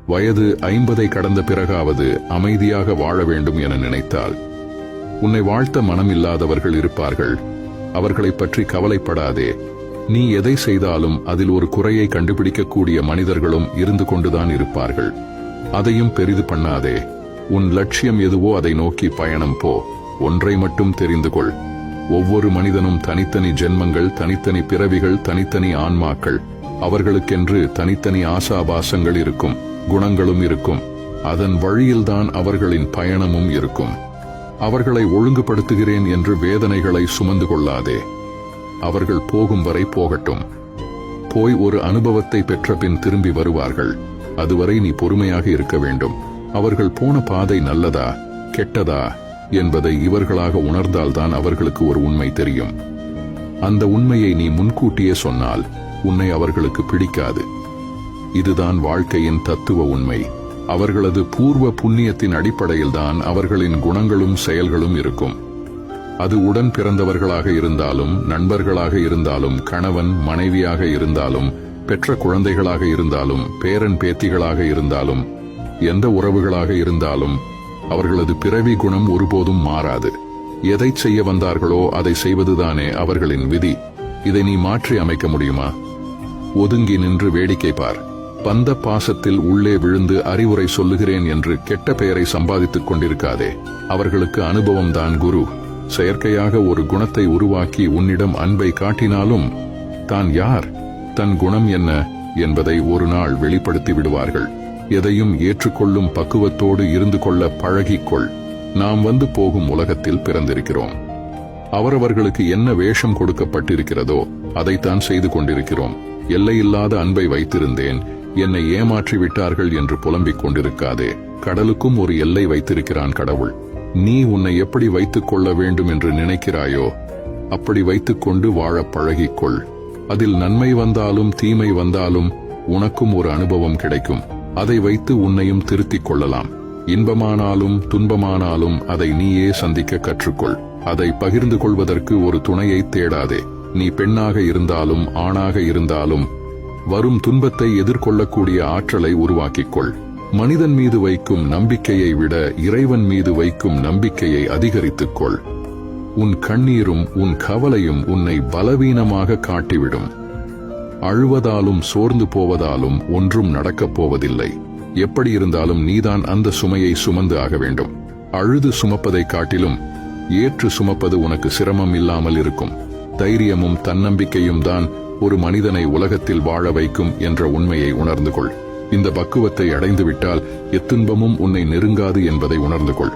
வயது 50 கடந்த பிறகாவது அமைதியாக வாழ வேண்டும் என நினைத்தால், உன்னை வாழ்த்த மனமில்லாதவர்கள் இருப்பார்கள். அவர்களைப் பற்றி கவலைப்படாதே. நீ எதை செய்தாலும் அதில் ஒரு குறையை கண்டுபிடிக்கக்கூடிய மனிதர்களும் இருந்து கொண்டுதான் இருப்பார்கள். அதையும் பெரிது பண்ணாதே. உன் லட்சியம் எதுவோ அதை நோக்கி பயணம் போ. ஒன்றை மட்டும் தெரிந்து கொள். ஒவ்வொரு மனிதனும் தனித்தனி ஜென்மங்கள், தனித்தனி பிறவிகள், தனித்தனி ஆன்மாக்கள். அவர்களுக்கென்று தனித்தனி ஆசாபாசங்கள் இருக்கும், குணங்களும் இருக்கும். அதன் வழியில்தான் அவர்களின் பயணமும் இருக்கும். அவர்களை ஒழுங்குபடுத்துகிறேன் என்று வேதனைகளை சுமந்து கொள்ளாதே. அவர்கள் போகும் வரை போகட்டும். போய் ஒரு அனுபவத்தை பெற்ற பின் திரும்பி வருவார்கள். அதுவரை நீ பொறுமையாக இருக்க வேண்டும். அவர்கள் போன பாதை நல்லதா கெட்டதா என்பதை இவர்களாக உணர்ந்தால்தான் அவர்களுக்கு ஒரு உண்மை தெரியும். அந்த உண்மையை நீ முன்கூட்டியே சொன்னால் உன்னை அவர்களுக்கு பிடிக்காது. இதுதான் வாழ்க்கையின் தத்துவ உண்மை. அவர்களது பூர்வ புண்ணியத்தின் அடிப்படையில்தான் அவர்களின் குணங்களும் செயல்களும் இருக்கும். அது உடன் பிறந்தவர்களாக இருந்தாலும், நண்பர்களாக இருந்தாலும், கணவன் மனைவியாக இருந்தாலும், பெற்ற குழந்தைகளாக இருந்தாலும், பேரன் பேத்திகளாக இருந்தாலும், எந்த உறவுகளாக இருந்தாலும், அவர்களது பிறவி குணம் ஒருபோதும் மாறாது. எதை செய்ய வந்தார்களோ அதை செய்வதுதானே அவர்களின் விதி. இதை நீ மாற்றி அமைக்க முடியுமா? ஒதுங்கி நின்று வேடிக்கை பார். பந்த பாசத்தில் உள்ளே விழுந்து அறிவுரை சொல்லுகிறேன் என்று கெட்ட பெயரை சம்பாதித்துக் கொண்டிருக்காதே. அவர்களுக்கு அனுபவம்தான் குரு. செயற்கையாக ஒரு குணத்தை உருவாக்கி உன்னிடம் அன்பை காட்டினாலும் தான் யார், தன் குணம் என்ன என்பதை ஒரு நாள் வெளிப்படுத்தி விடுவார்கள். எதையும் ஏற்றுக்கொள்ளும் பக்குவத்தோடு இருந்து கொள்ள பழகிக்கொள். நாம் வந்து போகும் உலகத்தில் பிறந்திருக்கிறோம். அவரவர்களுக்கு என்ன வேஷம் கொடுக்கப்பட்டிருக்கிறதோ அதைத்தான் செய்து கொண்டிருக்கிறோம். எல்லையில்லாத அன்பை வைத்திருந்தேன், என்னை ஏமாற்றி விட்டார்கள் என்று புலம்பிக் கொண்டிருக்காதே. கடலுக்கும் ஒரு எல்லை வைத்திருக்கிறான் கடவுள். நீ உன்னை எப்படி வைத்துக் கொள்ள வேண்டும் என்று நினைக்கிறாயோ அப்படி வைத்துக் கொண்டு வாழ பழகிக்கொள். அதில் நன்மை வந்தாலும் தீமை வந்தாலும் உனக்கும் ஒரு அனுபவம் கிடைக்கும். அதை வைத்து உன்னையும் திருத்திக் கொள்ளலாம். இன்பமானாலும் துன்பமானாலும் அதை நீயே சந்திக்க கற்றுக்கொள். அதை பகிர்ந்து கொள்வதற்கு ஒரு துணையை தேடாதே. நீ பெண்ணாக இருந்தாலும் ஆணாக இருந்தாலும் வரும் துன்பத்தை எதிர்கொள்ளக்கூடிய ஆற்றலை உருவாக்கிக்கொள். மனிதன் மீது வைக்கும் நம்பிக்கையை விட இறைவன் மீது வைக்கும் நம்பிக்கையை அதிகரித்துக்கொள். உன் கண்ணீரும் உன் கவலையும் உன்னை பலவீனமாக காட்டிவிடும். அழுவதாலும் சோர்ந்து போவதாலும் ஒன்றும் நடக்கப் போவதில்லை. எப்படி இருந்தாலும் நீதான் அந்த சுமையை சுமந்து ஆக வேண்டும். அழுது சுமப்பதை காட்டிலும் ஏற்று சுமப்பது உனக்கு சிரமம் இல்லாமல் இருக்கும். தைரியமும் தன்னம்பிக்கையும் தான் ஒரு மனிதனை உலகத்தில் வாழ வைக்கும் என்ற உண்மையை உணர்ந்து கொள். இந்த பக்குவத்தை அடைந்துவிட்டால் எத்துன்பமும் உன்னை நெருங்காது என்பதை உணர்ந்து கொள்.